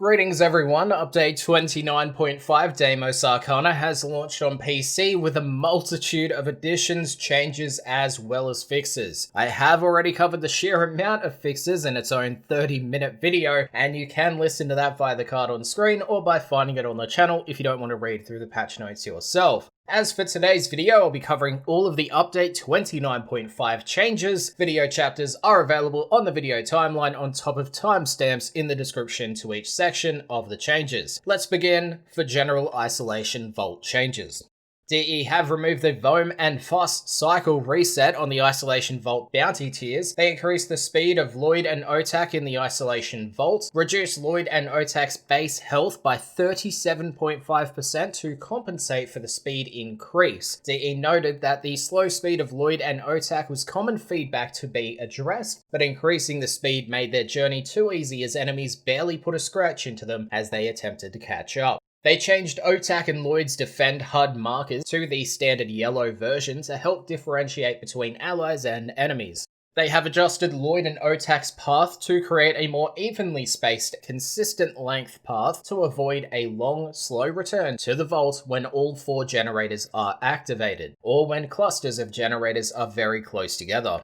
Greetings everyone, update 29.5 Deimos Arcana has launched on PC with a multitude of additions, changes, as well as fixes. I have already covered the sheer amount of fixes in its own 30-minute video, and you can listen to that via the card on screen or by finding it on the channel if you don't want to read through the patch notes yourself. As for today's video, I'll be covering all of the update 29.5 changes. Video chapters are available on the video timeline on top of timestamps in the description to each section of the changes. Let's begin for general isolation vault changes. DE have removed the Voam and Foss cycle reset on the Isolation Vault bounty tiers. They increased the speed of Lloyd and Otak in the Isolation Vault, reduced Lloyd and Otak's base health by 37.5% to compensate for the speed increase. DE noted that the slow speed of Lloyd and Otak was common feedback to be addressed, but increasing the speed made their journey too easy as enemies barely put a scratch into them as they attempted to catch up. They changed Otak and Lloyd's defend HUD markers to the standard yellow version to help differentiate between allies and enemies. They have adjusted Lloyd and Otak's path to create a more evenly spaced, consistent length path to avoid a long, slow return to the vault when all 4 generators are activated, or when clusters of generators are very close together.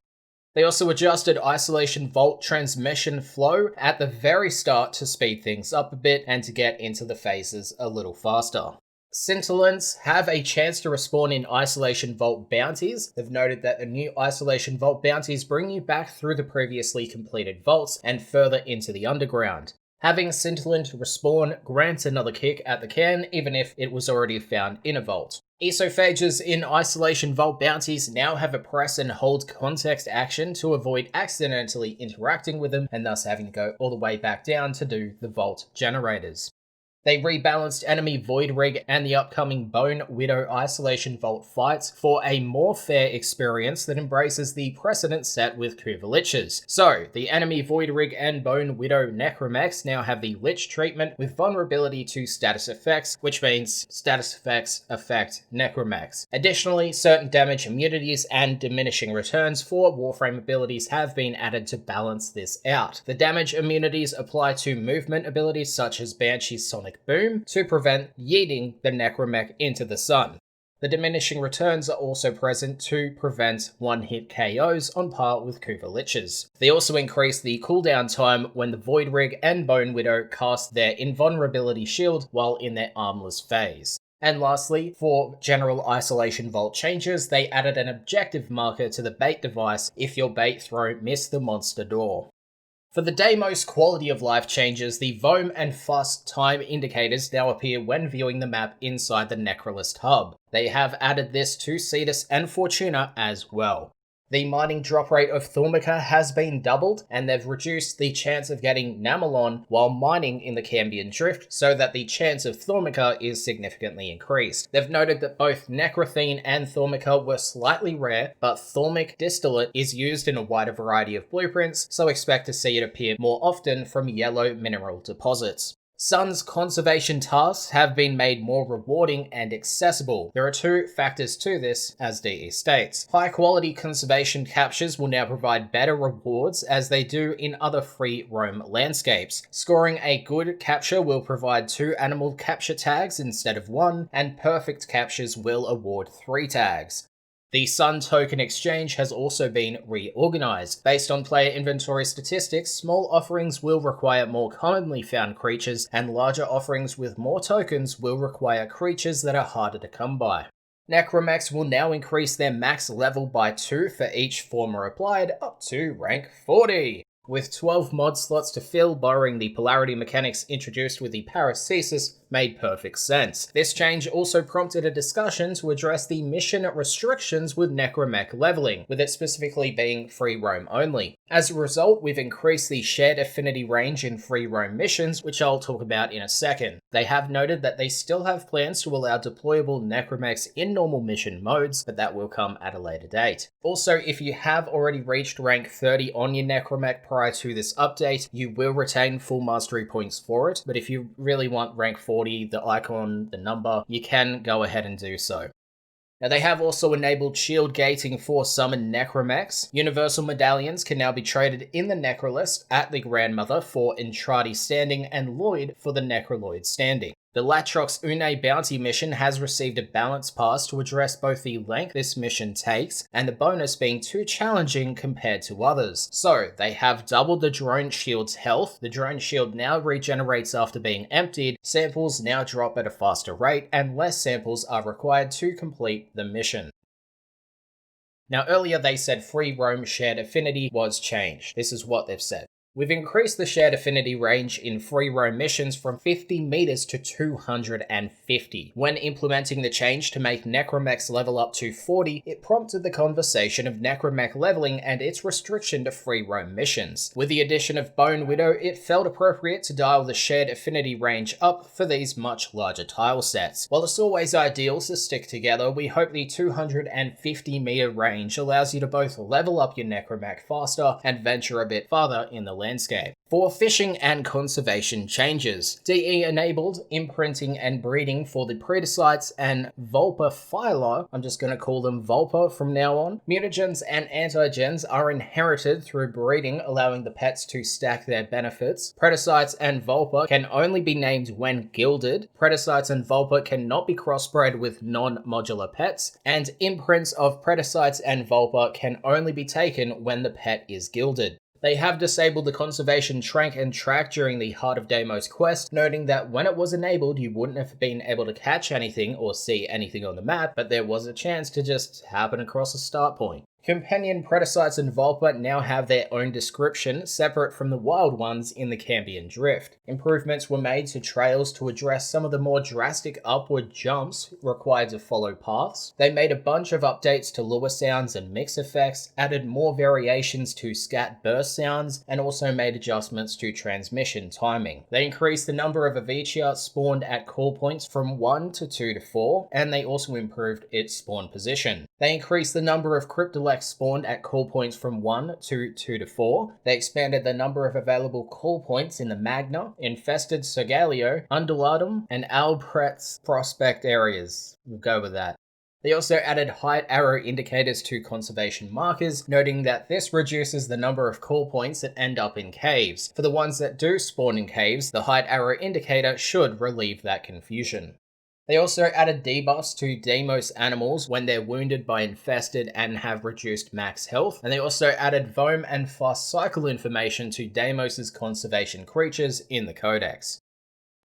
They also adjusted Isolation Vault transmission flow at the very start to speed things up a bit and to get into the phases a little faster. Scintillants have a chance to respawn in Isolation Vault bounties. They've noted that the new Isolation Vault bounties bring you back through the previously completed vaults and further into the underground. Having Scintillant respawn grants another kick at the can, even if it was already found in a vault. Esophages in Isolation Vault bounties now have a press and hold context action to avoid accidentally interacting with them and thus having to go all the way back down to do the vault generators. They rebalanced enemy Void Rig and the upcoming Bone Widow Isolation Vault fights for a more fair experience that embraces the precedent set with Kuva Liches. So, the enemy Void Rig and Bone Widow Necromechs now have the Lich treatment with vulnerability to status effects, which means status effects affect Necromechs. Additionally, certain damage immunities and diminishing returns for Warframe abilities have been added to balance this out. The damage immunities apply to movement abilities such as Banshee's Sonic Boom to prevent yeeting the Necromech into the sun. The diminishing returns are also present to prevent one-hit KOs on par with Kuva Liches. They also increase the cooldown time when the Void Rig and Bone Widow cast their invulnerability shield while in their armless phase. And lastly, for general Isolation Vault changes, they added an objective marker to the bait device if your bait throw missed the monster door. For the Deimos quality of life changes, the Voam and Fuss time indicators now appear when viewing the map inside the Necrolist hub. They have added this to Cetus and Fortuna as well. The mining drop rate of Thaumica has been doubled, and they've reduced the chance of getting Namelon while mining in the Cambion Drift, so that the chance of Thaumica is significantly increased. They've noted that both Necrothene and Thaumica were slightly rare, but Thaumic Distillate is used in a wider variety of blueprints, so expect to see it appear more often from yellow mineral deposits. Sun's conservation tasks have been made more rewarding and accessible. There are 2 factors to this, as DE states. High-quality conservation captures will now provide better rewards as they do in other free roam landscapes. Scoring a good capture will provide 2 animal capture tags instead of 1, and perfect captures will award 3 tags. The Sun Token Exchange has also been reorganized. Based on player inventory statistics, small offerings will require more commonly found creatures, and larger offerings with more tokens will require creatures that are harder to come by. Necromechs will now increase their max level by 2 for each former applied, up to rank 40. With 12 mod slots to fill, borrowing the polarity mechanics introduced with the Paracesis made perfect sense. This change also prompted a discussion to address the mission restrictions with Necromech leveling, with it specifically being free roam only. As a result, we've increased the shared affinity range in free roam missions, which I'll talk about in a second. They have noted that they still have plans to allow deployable Necromechs in normal mission modes, but that will come at a later date. Also, if you have already reached rank 30 on your Necromech prior to this update, you will retain full mastery points for it, but if you really want rank 40, the icon, the number, you can go ahead and do so. Now they have also enabled shield gating for summoned necromechs. Universal medallions can now be traded in the necrolist at the Grandmother for Entrati standing and Lloyd for the Necroloid standing. The Latrox Une bounty mission has received a balance pass to address both the length this mission takes and the bonus being too challenging compared to others. So, they have doubled the drone shield's health, the drone shield now regenerates after being emptied, samples now drop at a faster rate, and less samples are required to complete the mission. Now earlier they said free roam shared affinity was changed. This is what they've said. We've increased the shared affinity range in free roam missions from 50 meters to 250. When implementing the change to make necromechs level up to 40, it prompted the conversation of necromech leveling and its restriction to free roam missions. With the addition of Bone Widow, it felt appropriate to dial the shared affinity range up for these much larger tile sets. While it's always ideal to stick together, we hope the 250 meter range allows you to both level up your necromech faster and venture a bit farther in the landscape. For fishing and conservation changes, DE enabled imprinting and breeding for the Predacites and Vulpaphyla. I'm just going to call them Vulpa from now on. Mutagens and antigens are inherited through breeding, allowing the pets to stack their benefits. Predacites and Vulpa can only be named when gilded. Predacites and Vulpa cannot be crossbred with non-modular pets, and imprints of Predacites and Vulpa can only be taken when the pet is gilded. They have disabled the conservation trank and track during the Heart of Deimos quest, noting that when it was enabled you wouldn't have been able to catch anything or see anything on the map, but there was a chance to just happen across a start point. Companion Predacites and Vulpa now have their own description, separate from the wild ones in the Cambion Drift. Improvements were made to trails to address some of the more drastic upward jumps required to follow paths. They made a bunch of updates to lure sounds and mix effects, added more variations to scat burst sounds, and also made adjustments to transmission timing. They increased the number of Avicia spawned at call points from 1 to 2 to 4, and they also improved its spawn position. They increased the number of Cryptolex spawned at call points from 1 to 2 to 4. They expanded the number of available call points in the Magna, Infested Sogaleo, Undulatum, and Albret's prospect areas. We'll go with that. They also added height arrow indicators to conservation markers, noting that this reduces the number of call points that end up in caves. For the ones that do spawn in caves, the height arrow indicator should relieve that confusion. They also added debuffs to Deimos animals when they're wounded by infested and have reduced max health, and they also added Voam and fast cycle information to Deimos' conservation creatures in the Codex.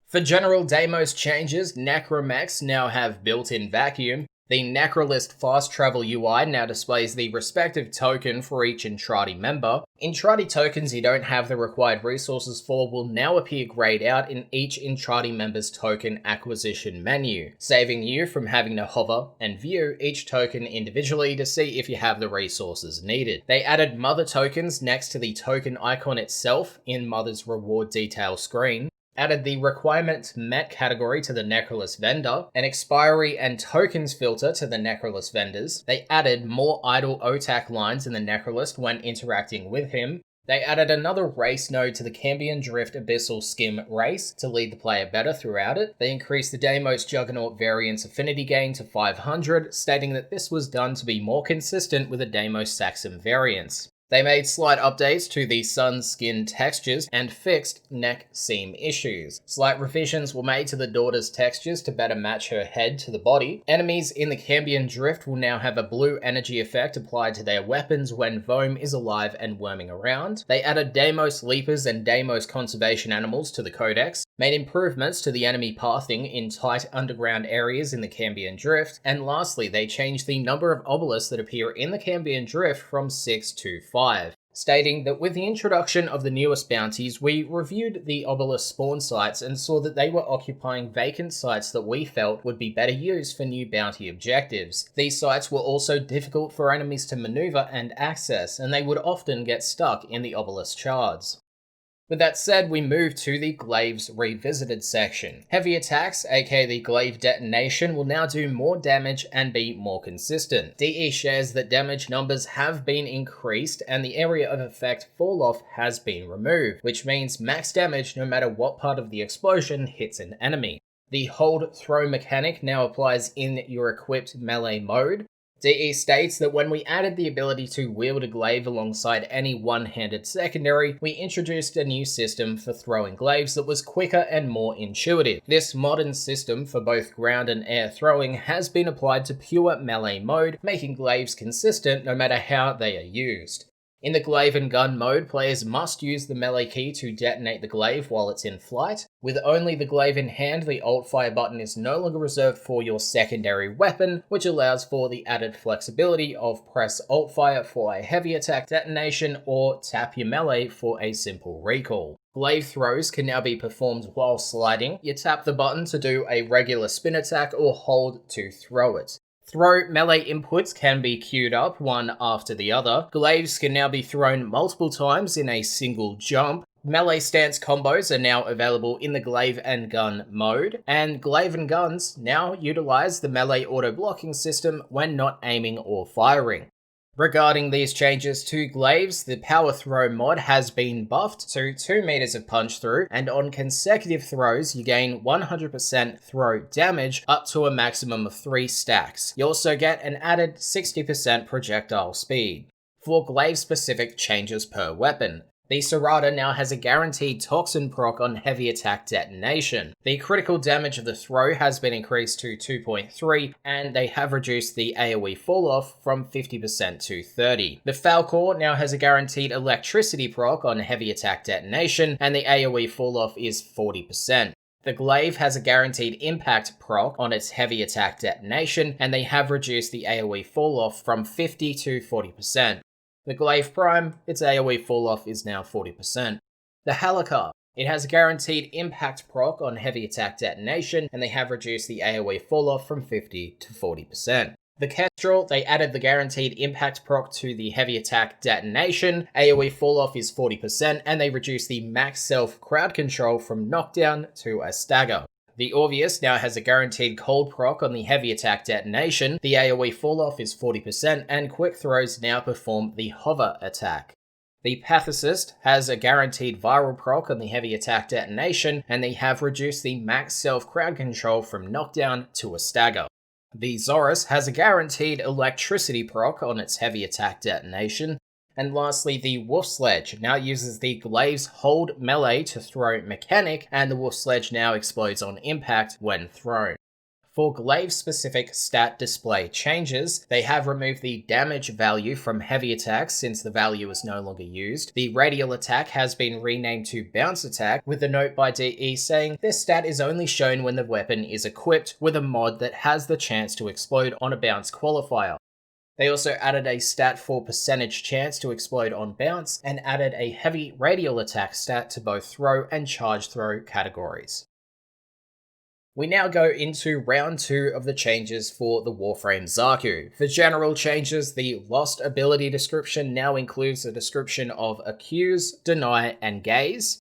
For general Deimos changes, necromechs now have built-in vacuum. The Necrolist Fast Travel UI now displays the respective token for each Entrati member. Entrati tokens you don't have the required resources for will now appear grayed out in each Entrati member's token acquisition menu, saving you from having to hover and view each token individually to see if you have the resources needed. They added Mother tokens next to the token icon itself in Mother's reward detail screen, added the requirements met category to the Necrolist vendor, an expiry and tokens filter to the Necrolist vendors. They added more idle OTAC lines in the Necrolist when interacting with him. They added another race node to the Cambion Drift Abyssal Skim race to lead the player better throughout it. They increased the Deimos Juggernaut variance affinity gain to 500, stating that this was done to be more consistent with the Deimos Saxum variance. They made slight updates to the sun skin textures and fixed neck seam issues. Slight revisions were made to the daughter's textures to better match her head to the body. Enemies in the Cambion Drift will now have a blue energy effect applied to their weapons when Voam is alive and worming around. They added Deimos Leapers and Deimos conservation animals to the Codex, made improvements to the enemy pathing in tight underground areas in the Cambion Drift, and lastly, they changed the number of obelisks that appear in the Cambion Drift from 6 to 5, stating that with the introduction of the newest bounties, we reviewed the obelisk spawn sites and saw that they were occupying vacant sites that we felt would be better used for new bounty objectives. These sites were also difficult for enemies to maneuver and access, and they would often get stuck in the obelisk shards. With that said, we move to the Glaives Revisited section. Heavy attacks, aka the Glaive detonation, will now do more damage and be more consistent. DE shares that damage numbers have been increased and the area of effect fall-off has been removed, which means max damage no matter what part of the explosion hits an enemy. The hold throw mechanic now applies in your equipped melee mode. DE states that when we added the ability to wield a glaive alongside any one-handed secondary, we introduced a new system for throwing glaives that was quicker and more intuitive. This modern system for both ground and air throwing has been applied to pure melee mode, making glaives consistent no matter how they are used. In the glaive and gun mode, players must use the melee key to detonate the glaive while it's in flight. With only the glaive in hand, the alt fire button is no longer reserved for your secondary weapon, which allows for the added flexibility of press alt fire for a heavy attack detonation or tap your melee for a simple recall. Glaive throws can now be performed while sliding. You tap the button to do a regular spin attack or hold to throw it. Throw melee inputs can be queued up one after the other. Glaives can now be thrown multiple times in a single jump. Melee stance combos are now available in the glaive and gun mode, and glaive and guns now utilize the melee auto blocking system when not aiming or firing. Regarding these changes to glaives, the power throw mod has been buffed to 2 meters of punch through, and on consecutive throws you gain 100% throw damage up to a maximum of 3 stacks. You also get an added 60% projectile speed. For glaive specific changes per weapon, the Serrata now has a guaranteed toxin proc on heavy attack detonation. The critical damage of the throw has been increased to 2.3, and they have reduced the AoE fall-off from 50% to 30%. The Falcor now has a guaranteed electricity proc on heavy attack detonation, and the AoE fall-off is 40%. The Glaive has a guaranteed impact proc on its heavy attack detonation, and they have reduced the AoE fall-off from 50 to 40%. The Glaive Prime, its AoE fall-off is now 40%. The Halakar, it has a guaranteed impact proc on heavy attack detonation, and they have reduced the AoE fall-off from 50 to 40%. The Kestrel, they added the guaranteed impact proc to the heavy attack detonation, AoE fall-off is 40%, and they reduced the max self crowd control from knockdown to a stagger. The Orvius now has a guaranteed cold proc on the heavy attack detonation, the AoE fall-off is 40%, and quick throws now perform the hover attack. The Pathicist has a guaranteed viral proc on the heavy attack detonation, and they have reduced the max self crowd control from knockdown to a stagger. The Zorus has a guaranteed electricity proc on its heavy attack detonation. And lastly, the Wolf Sledge now uses the Glaive's hold melee to throw mechanic, and the Wolf Sledge now explodes on impact when thrown. For Glaive-specific stat display changes, they have removed the damage value from heavy attacks since the value is no longer used. The radial attack has been renamed to bounce attack, with a note by DE saying this stat is only shown when the weapon is equipped with a mod that has the chance to explode on a bounce qualifier. They also added a stat for percentage chance to explode on bounce, and added a heavy radial attack stat to both throw and charge throw categories. We now go into round 2 of the changes for the Warframe Xaku. For general changes, the lost ability description now includes a description of accuse, deny, and gaze.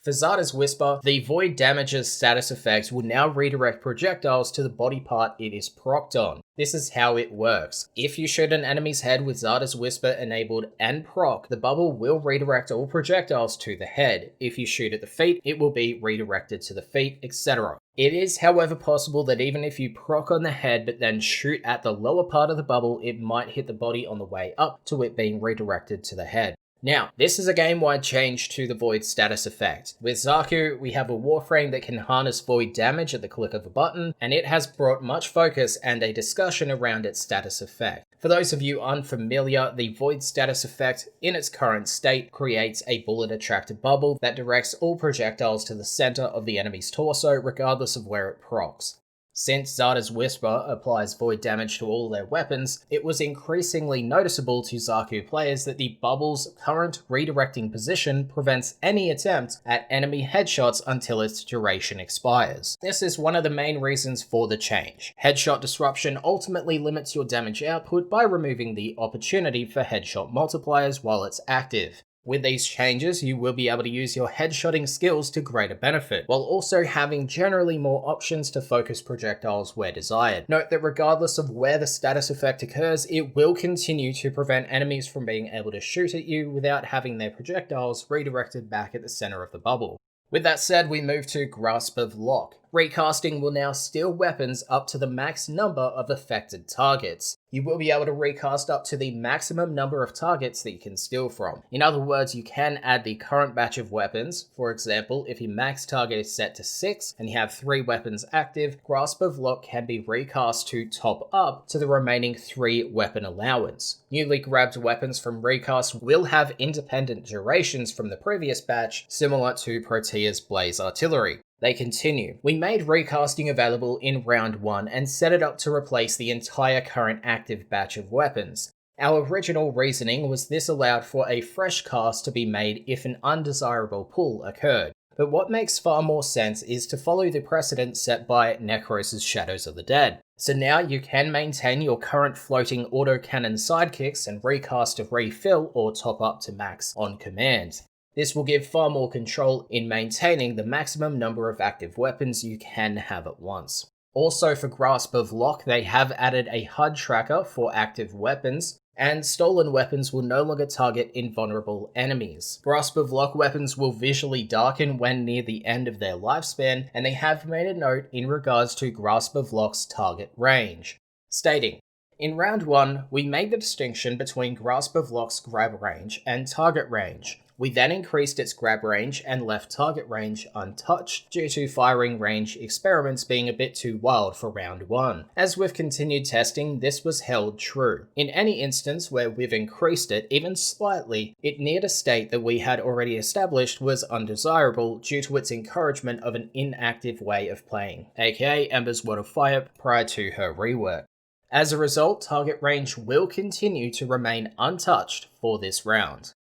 For Zada's Whisper, the Void Damage's status effect will now redirect projectiles to the body part it is procced on. This is how it works. If you shoot an enemy's head with Zada's Whisper enabled and proc, the bubble will redirect all projectiles to the head. If you shoot at the feet, it will be redirected to the feet, etc. It is, however, possible that even if you proc on the head but then shoot at the lower part of the bubble, it might hit the body on the way up to it being redirected to the head. Now, this is a game-wide change to the Void status effect. With Xaku, we have a Warframe that can harness Void damage at the click of a button, and it has brought much focus and a discussion around its status effect. For those of you unfamiliar, the Void status effect, in its current state, creates a bullet attractor bubble that directs all projectiles to the center of the enemy's torso, regardless of where it procs. Since Zada's Whisper applies void damage to all their weapons, it was increasingly noticeable to Xaku players that the bubble's current redirecting position prevents any attempt at enemy headshots until its duration expires. This is one of the main reasons for the change. Headshot disruption ultimately limits your damage output by removing the opportunity for headshot multipliers while it's active. With these changes, you will be able to use your headshotting skills to greater benefit, while also having generally more options to focus projectiles where desired. Note that regardless of where the status effect occurs, it will continue to prevent enemies from being able to shoot at you without having their projectiles redirected back at the center of the bubble. With that said, we move to Grasp of Lock. Recasting will now steal weapons up to the max number of affected targets. You will be able to recast up to the maximum number of targets that you can steal from. In other words, you can add the current batch of weapons. For example, if your max target is set to 6 and you have 3 weapons active, Grasp of Lock can be recast to top up to the remaining 3 weapon allowance. Newly grabbed weapons from recast will have independent durations from the previous batch, similar to Protea's Blaze Artillery. They continue. We made recasting available in round 1 and set it up to replace the entire current active batch of weapons. Our original reasoning was this allowed for a fresh cast to be made if an undesirable pull occurred. But what makes far more sense is to follow the precedent set by Necros' Shadows of the Dead. So now you can maintain your current floating autocannon sidekicks and recast to refill or top up to max on command. This will give far more control in maintaining the maximum number of active weapons you can have at once. Also for Grasp of Lock, they have added a HUD tracker for active weapons, and stolen weapons will no longer target invulnerable enemies. Grasp of Lock weapons will visually darken when near the end of their lifespan, and they have made a note in regards to Grasp of Lock's target range, stating, "In round 1, we made the distinction between Grasp of Lock's grab range and target range. We then increased its grab range and left target range untouched due to firing range experiments being a bit too wild for round 1. As with continued testing, this was held true. In any instance where we've increased it, even slightly, it neared a state that we had already established was undesirable due to its encouragement of an inactive way of playing, aka Ember's Word of Fire prior to her rework. As a result, target range will continue to remain untouched for this round."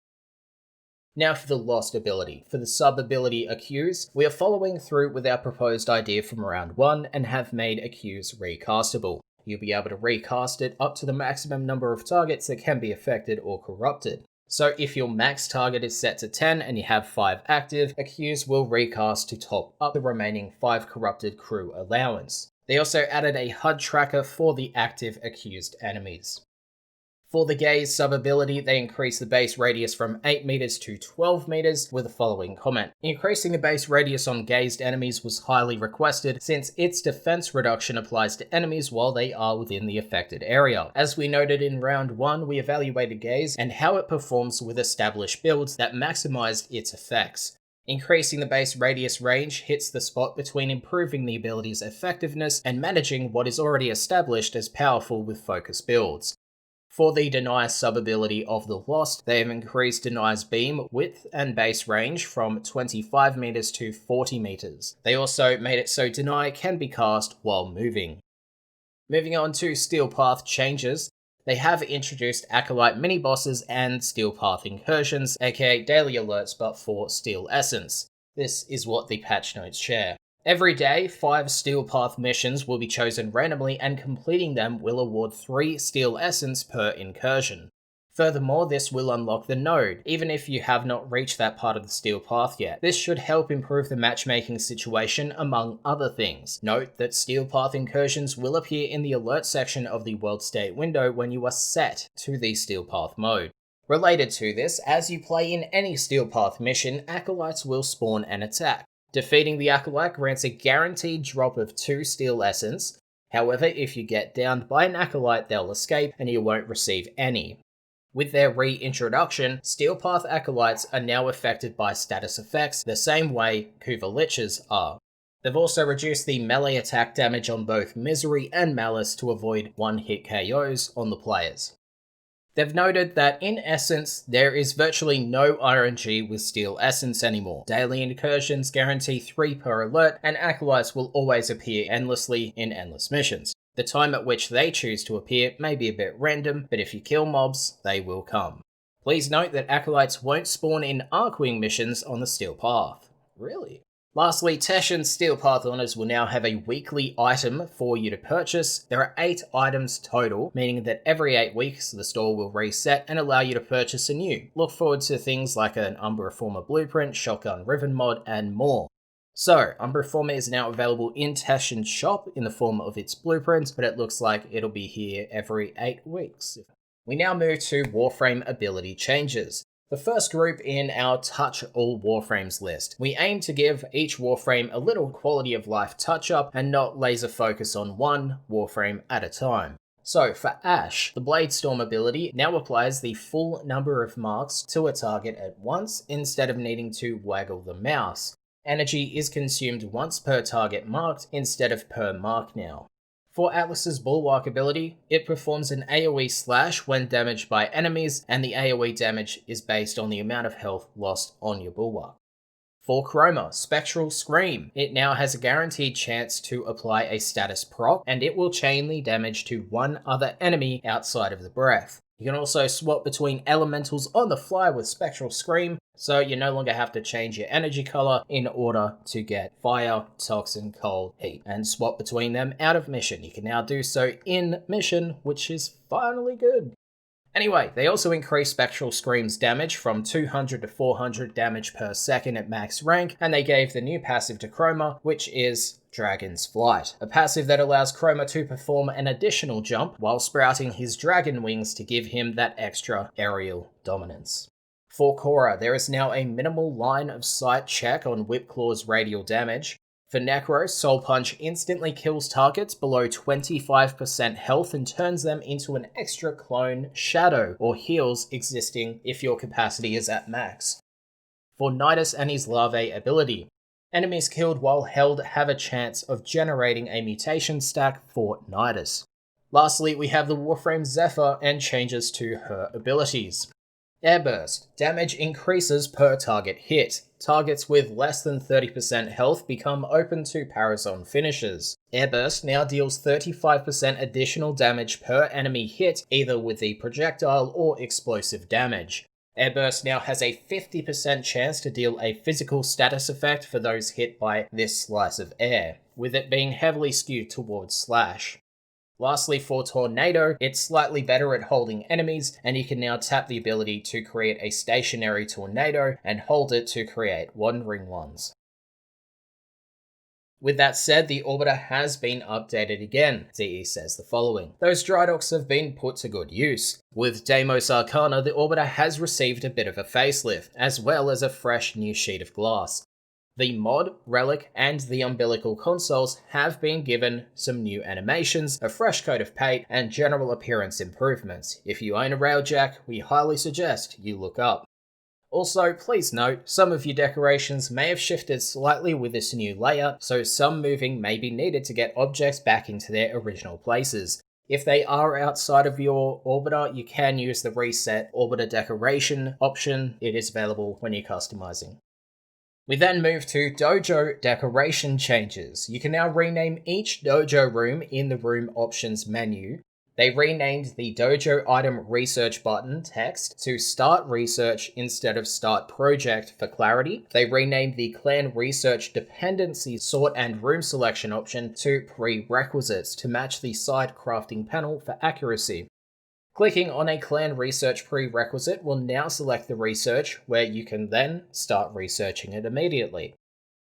Now for the lost ability. For the sub-ability Accuse, we are following through with our proposed idea from round 1 and have made Accuse recastable. You'll be able to recast it up to the maximum number of targets that can be affected or corrupted. So if your max target is set to 10 and you have 5 active, Accuse will recast to top up the remaining 5 corrupted crew allowance. They also added a HUD tracker for the active Accused enemies. For the Gaze sub-ability, they increased the base radius from 8 meters to 12 meters with the following comment. Increasing the base radius on gazed enemies was highly requested since its defense reduction applies to enemies while they are within the affected area. As we noted in round 1, we evaluated Gaze and how it performs with established builds that maximized its effects. Increasing the base radius range hits the spot between improving the ability's effectiveness and managing what is already established as powerful with focus builds. For the Deny sub-ability of the Lost, they have increased Deny's beam width and base range from 25 meters to 40 meters. They also made it so Deny can be cast while moving. Moving on to Steel Path changes, they have introduced Acolyte mini-bosses and Steel Path incursions, aka daily alerts but for Steel Essence. This is what the patch notes share. Every day, 5 Steel Path missions will be chosen randomly and completing them will award 3 Steel Essence per incursion. Furthermore, this will unlock the node, even if you have not reached that part of the Steel Path yet. This should help improve the matchmaking situation among other things. Note that Steel Path incursions will appear in the alert section of the World State window when you are set to the Steel Path mode. Related to this, as you play in any Steel Path mission, Acolytes will spawn and attack. Defeating the Acolyte grants a guaranteed drop of 2 Steel Essence. However, if you get downed by an Acolyte, they'll escape and you won't receive any. With their reintroduction, Steel Path Acolytes are now affected by status effects the same way Kuva Liches are. They've also reduced the melee attack damage on both Misery and Malice to avoid one-hit KOs on the players. They've noted that in essence, there is virtually no RNG with Steel Essence anymore. Daily incursions guarantee 3 per alert, and Acolytes will always appear endlessly in endless missions. The time at which they choose to appear may be a bit random, but if you kill mobs, they will come. Please note that Acolytes won't spawn in Arcwing missions on the Steel Path. Really? Lastly, Tesh and Steel Path owners will now have a weekly item for you to purchase. There are 8 items total, meaning that every 8 weeks the store will reset and allow you to purchase a new. Look forward to things like an Umbra Former Blueprint, Shotgun Riven mod, and more. So, Umbra Former is now available in Tashin's shop in the form of its blueprint, but it looks like it'll be here every 8 weeks. We now move to Warframe ability changes. The first group in our Touch All Warframes list. We aim to give each Warframe a little quality of life touch up and not laser focus on one Warframe at a time. So for Ash, the Blade Storm ability now applies the full number of marks to a target at once instead of needing to waggle the mouse. Energy is consumed once per target marked instead of per mark now. For Atlas's Bulwark ability, it performs an AoE slash when damaged by enemies, and the AoE damage is based on the amount of health lost on your Bulwark. For Chroma, Spectral Scream, it now has a guaranteed chance to apply a status proc, and it will chain the damage to one other enemy outside of the breath. You can also swap between elementals on the fly with Spectral Scream, so you no longer have to change your energy color in order to get fire, toxin, cold, heat, and swap between them out of mission. You can now do so in mission, which is finally good. Anyway, they also increase Spectral Scream's damage from 200 to 400 damage per second at max rank, and they gave the new passive to Chroma, which is Dragon's Flight, a passive that allows Chroma to perform an additional jump while sprouting his dragon wings to give him that extra aerial dominance. For Korra, there is now a minimal line of sight check on Whipclaw's radial damage. For Necro, Soul Punch instantly kills targets below 25% health and turns them into an extra clone shadow or heals existing if your capacity is at max. For Nidus and his Larvae ability, enemies killed while held have a chance of generating a mutation stack for Nidus. Lastly, we have the Warframe Zephyr and changes to her abilities. Airburst. Damage increases per target hit. Targets with less than 30% health become open to Parazon finishes. Airburst now deals 35% additional damage per enemy hit, either with the projectile or explosive damage. Airburst now has a 50% chance to deal a physical status effect for those hit by this slice of air, with it being heavily skewed towards slash. Lastly, for Tornado, it's slightly better at holding enemies, and you can now tap the ability to create a stationary tornado and hold it to create wandering ones. With that said, the Orbiter has been updated again. DE says the following. Those Drydocks have been put to good use. With Deimos Arcana, the Orbiter has received a bit of a facelift, as well as a fresh new sheet of glass. The Mod, Relic, and the Umbilical consoles have been given some new animations, a fresh coat of paint, and general appearance improvements. If you own a Railjack, we highly suggest you look up. Also, please note, some of your decorations may have shifted slightly with this new layout, so some moving may be needed to get objects back into their original places. If they are outside of your Orbiter, you can use the Reset Orbiter Decoration option. It is available when you're customizing. We then move to Dojo decoration changes. You can now rename each Dojo room in the room options menu. They renamed the Dojo item research button text to Start Research instead of Start Project for clarity. They renamed the Clan Research dependency sort and room selection option to Prerequisites to match the side crafting panel for accuracy. Clicking on a Clan Research prerequisite will now select the research, where you can then start researching it immediately.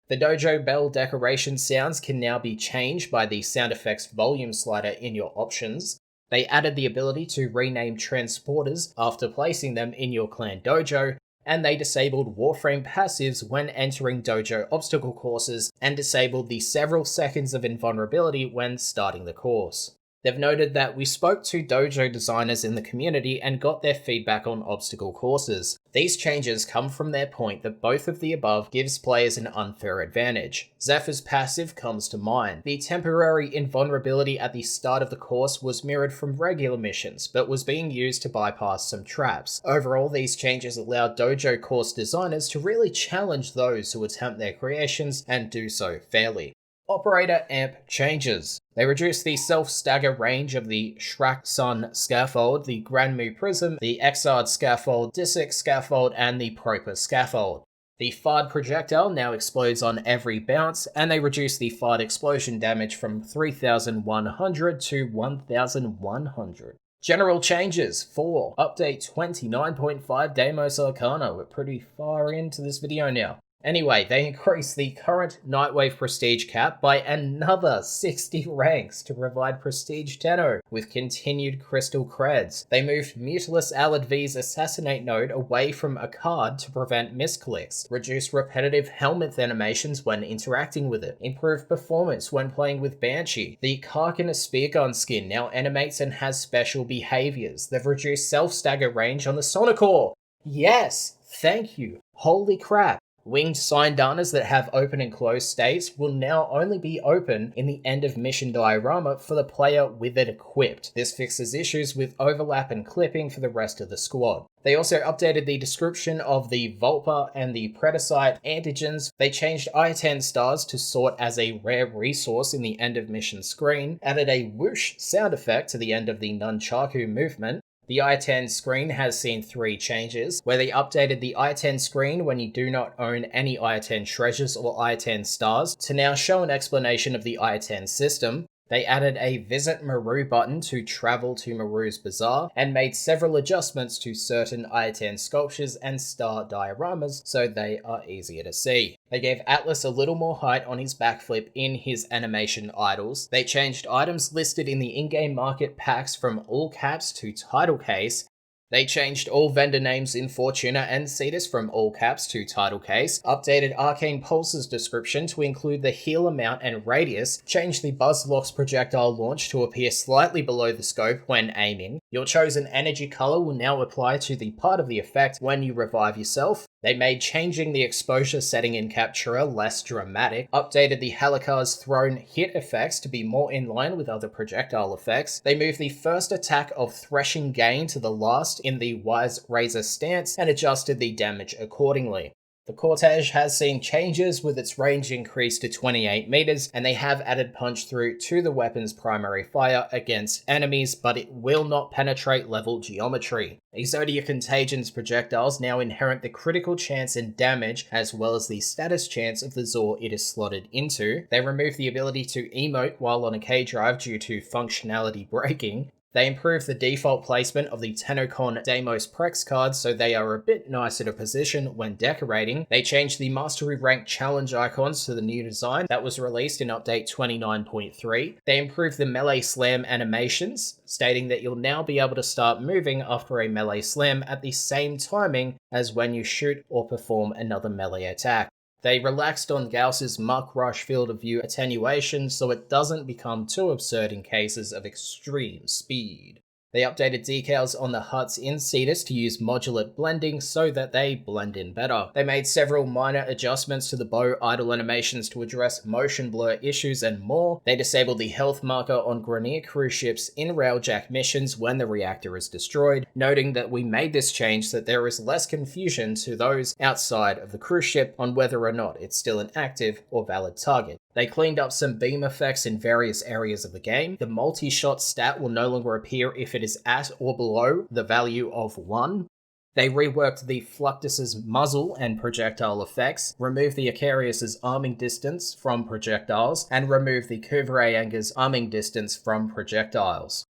The Dojo bell decoration sounds can now be changed by the sound effects volume slider in your options. They added the ability to rename transporters after placing them in your clan dojo, and they disabled Warframe passives when entering dojo obstacle courses and disabled the several seconds of invulnerability when starting the course. They've noted that we spoke to dojo designers in the community and got their feedback on obstacle courses. These changes come from their point that both of the above gives players an unfair advantage. Zephyr's passive comes to mind. The temporary invulnerability at the start of the course was mirrored from regular missions, but was being used to bypass some traps. Overall, these changes allowed dojo course designers to really challenge those who attempt their creations and do so fairly. Operator amp changes. They reduce the self-stagger range of the Shrak Sun scaffold, the Granmu Prism, the Exard scaffold, Disick scaffold, and the Proper scaffold. The Fard projectile now explodes on every bounce, and they reduce the Fard explosion damage from 3100 to 1100. General changes for Update 29.5 Deimos Arcana. We're pretty far into this video now. Anyway, they increased the current Nightwave prestige cap by another 60 ranks to provide prestige 10 with continued crystal creds. They moved Mutilus Alad V's Assassinate node away from a card to prevent misclicks, reduced repetitive helmet animations when interacting with it, improved performance when playing with Banshee. The Karkin Speargun skin now animates and has special behaviors. They've reduced self-stagger range on the Sonicore. Yes, thank you. Holy crap. Winged Syndanas that have open and closed states will now only be open in the end of mission diorama for the player with it equipped. This fixes issues with overlap and clipping for the rest of the squad. They also updated the description of the Vulpa and the Predacite antigens. They changed I-10 stars to sort as a rare resource in the end of mission screen, added a whoosh sound effect to the end of the Nunchaku movement. The I-10 screen has seen 3 changes, where they updated the I-10 screen when you do not own any I-10 treasures or I-10 stars to now show an explanation of the I-10 system. They added a Visit Maru button to travel to Maru's Bazaar, and made several adjustments to certain I-10 sculptures and star dioramas so they are easier to see. They gave Atlas a little more height on his backflip in his animation idols. They changed items listed in the in-game market packs from all caps to title case. They changed all vendor names in Fortuna and Cetus from all caps to title case, updated Arcane Pulse's description to include the heal amount and radius, changed the Buzzlock's projectile launch to appear slightly below the scope when aiming. Your chosen energy color will now apply to the part of the effect when you revive yourself. They made changing the exposure setting in Captura less dramatic, updated the Halakar's thrown hit effects to be more in line with other projectile effects. They moved the first attack of Threshing Gain to the last in the Wise Razor stance and adjusted the damage accordingly. The Cortege has seen changes with its range increased to 28 meters, and they have added punch through to the weapon's primary fire against enemies, but it will not penetrate level geometry. Exodia Contagion's projectiles now inherit the critical chance and damage, as well as the status chance of the Zor it is slotted into. They remove the ability to emote while on a K-drive due to functionality breaking. They improved the default placement of the Tenocon Deimos Prex cards so they are a bit nicer to position when decorating. They changed the Mastery Rank challenge icons to the new design that was released in update 29.3. They improved the melee slam animations, stating that you'll now be able to start moving after a melee slam at the same timing as when you shoot or perform another melee attack. They relaxed on Gauss's Muck Rush field of view attenuation so it doesn't become too absurd in cases of extreme speed. They updated decals on the huts in Cetus to use modulate blending so that they blend in better. They made several minor adjustments to the bow idle animations to address motion blur issues and more. They disabled the health marker on Grenier cruise ships in Railjack missions when the reactor is destroyed, noting that we made this change so that there is less confusion to those outside of the cruise ship on whether or not it's still an active or valid target. They cleaned up some beam effects in various areas of the game. The multi-shot stat will no longer appear if it is at or below the value of 1. They reworked the Fluctus's muzzle and projectile effects, removed the Icarius's arming distance from projectiles, and removed the Kuvarayanga's arming distance from projectiles.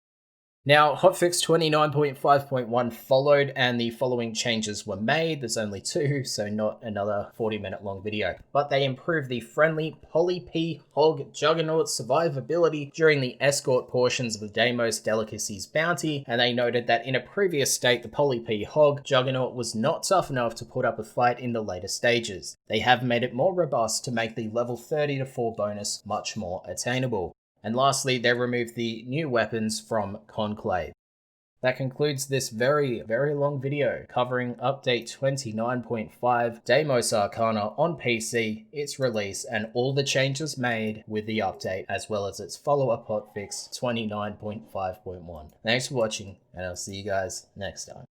Now, Hotfix 29.5.1 followed and the following changes were made. There's only 2, so not another 40-minute long video. But they improved the friendly Poly-P Hog Juggernaut survivability during the escort portions of the Deimos Delicacies bounty, and they noted that in a previous state, the Poly-P Hog Juggernaut was not tough enough to put up a fight in the later stages. They have made it more robust to make the level 30 to 4 bonus much more attainable. And lastly, they removed the new weapons from Conclave. That concludes this very, very long video covering update 29.5 Deimos Arcana on PC, its release, and all the changes made with the update, as well as its follow-up hotfix 29.5.1. Thanks for watching, and I'll see you guys next time.